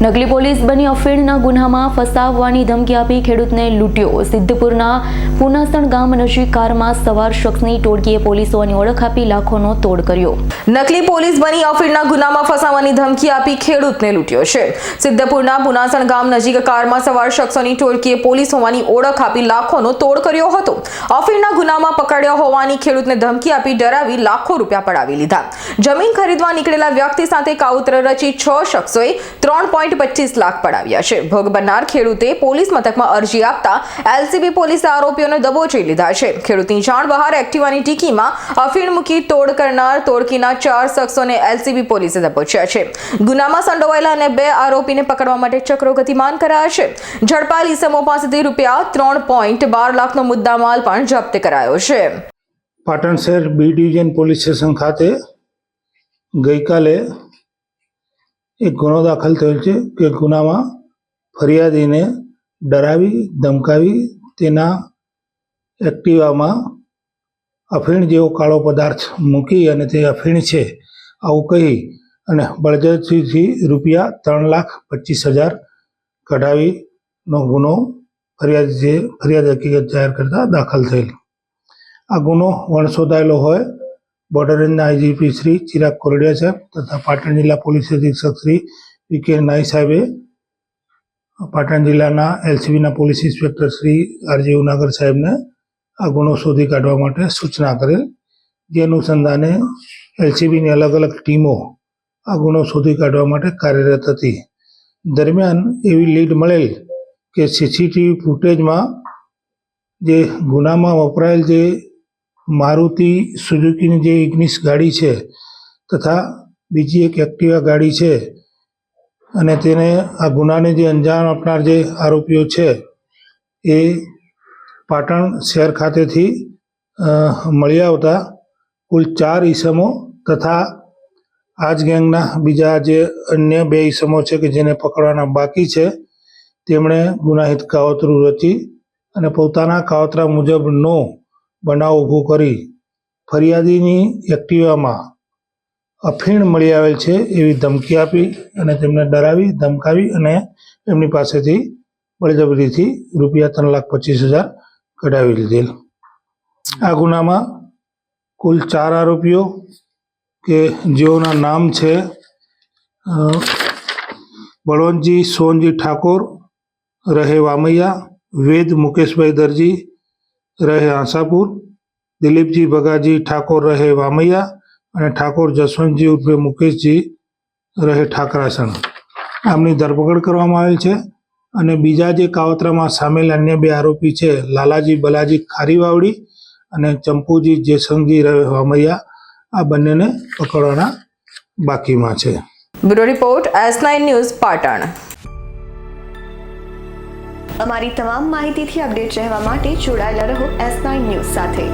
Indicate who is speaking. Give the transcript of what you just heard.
Speaker 1: નકલી પોલીસ બની અફીણના ગુનામાં ફસાવવાની ધમકી આપી ખેડૂતને લૂંટ્યો। સિદ્ધપુરના પુનાસણ ગામ નજીક કારમાં સવાર શખ્સની ટોળકીએ પોલીસોની ઓળખ આપી લાખોનો તોડ કર્યો।
Speaker 2: નકલી પોલીસ બની અફીણના ગુનામાં ફસાવવાની ધમકી આપી ખેડૂતને લૂંટ્યો છે। સિદ્ધપુરના પુનાસણ ગામ નજીક કારમાં સવાર શખ્સોની ટોળકીએ પોલીસ હોવાની ઓળખ આપી લાખોનો તોડ કર્યો હતો। અફીણના ગુનામાં પકડ્યો હોવાની ખેડૂતને ધમકી આપી ડરાવી લાખો રૂપિયા પડાવી લીધા। જમીન ખરીદવા નીકળેલા વ્યક્તિ સાથે કાવતર રચી 6 શખ્સોએ 3.25 લાખ પડાવ્યા છે। ભોગ બનનાર ખેડૂતે પોલીસ મથકમાં અરજી આપતા એલસીબી પોલીસે આરોપીઓને દબોચી લીધા છે। ખેડૂતની જાણ બહાર એક્ટિવાની ટીકીમાં અફીણ મૂકી તોડ કરનાર ટોળકીના 4 શખ્સોને એલસીબી પોલીસે દબોચ્યા છે। ગુનામાં સંડોવાયેલા અને 2 આરોપીને પકડવા માટે ચક્રો ગતિમાન કરાયા છે। ઝડપાયેલ ઇસમો પાસેથી રૂપિયા 3.12 લાખનો મુદ્દામાલ પણ જપ્ત કરાયો છે।
Speaker 3: પાટણ શહેર બી ડિવિઝન પોલીસ સ્ટેશન ખાતે ગઈકાલે એક ગુનો દાખલ થયેલ છે કે ગુનામાં ફરિયાદીને ડરાવી ધમકાવી તેના એક્ટિવામાં અફીણ જેવો કાળો પદાર્થ મૂકી અને તે અફીણ છે આવું કહી અને બળજબરીથી રૂપિયા 3,25,000 કઢાવીનો ગુનો ફરિયાદ હકીકત જાહેર કરતા દાખલ થયેલ। આ ગુનો વણશોધાયેલો હોય બોર્ડર રેન્જના આઈજીપી શ્રી ચિરાગ કોરડિયા સાહેબ તથા પાટણ જિલ્લા પોલીસ અધિક્ષક શ્રી વી.કે. નાઈ સાહેબે પાટણ જિલ્લાના એલસીબીના પોલીસ ઇન્સ્પેક્ટર શ્રી આર.જે. ઉનાગર સાહેબને આ ગુનો શોધી કાઢવા માટે સૂચના કરેલ। જે અનુસંધાને એલસીબીની અલગ અલગ ટીમો આ ગુનો શોધી કાઢવા માટે કાર્યરત હતી। દરમિયાન એવી લીડ મળેલ કે સીસીટીવી ફૂટેજમાં જે ગુનામાં વપરાયેલ જે મારુતિ સુઝુકીની જે ઇગ્નિસ ગાડી છે તથા બીજી એક એક્ટિવા ગાડી છે અને તેને આ ગુનાને જે અંજામ આપનાર જે આરોપીઓ છે એ પાટણ શહેર ખાતેથી મળી આવતા કુલ 4 ઈસમો તથા આ જ ગેંગના બીજા જે અન્ય 2 ઈસમો છે કે જેને પકડવાના બાકી છે તેમણે ગુનાહિત કાવતરું રચી અને પોતાના કાવતરા મુજબનો બનાવ ઊભો કરી ફરિયાદીની એક્ટિવામાં અફીણ મળી આવેલ છે એવી ધમકી આપી અને તેમને ડરાવી ધમકાવી અને એમની પાસેથી બળજબરીથી રૂપિયા 3,25,000 કઢાવી લીધેલ। આ ગુનામાં કુલ 4 આરોપીઓ કે જેઓના નામ છે બળવંતજી સોનજી ઠાકોર રહે વામૈયા, વેદ મુકેશભાઈ દરજી રહે આશાપુર, દિલીપજી ભગાજી ઠાકોર રહે વામૈયા અને ઠાકોર જસવંતજી ઉર્ફે મુકેશજી રહે ઠાકરાસણ આમની ધરપકડ કરવામાં આવેલ છે। અને બીજા જે કાવતરામાં સામેલ અન્ય 2 આરોપી છે લાલાજી બલાજી ખારીવાવડી અને ચંપુજી જેસંગજી રહે વામૈયા આ બંનેને પકડવાના બાકીમાં છે।
Speaker 2: Bureau report S9 news Patan.
Speaker 1: અમારી તમામ માહિતીથી અપડેટ રહેવા માટે જોડાયેલા રહો S9 ન્યૂઝ સાથે।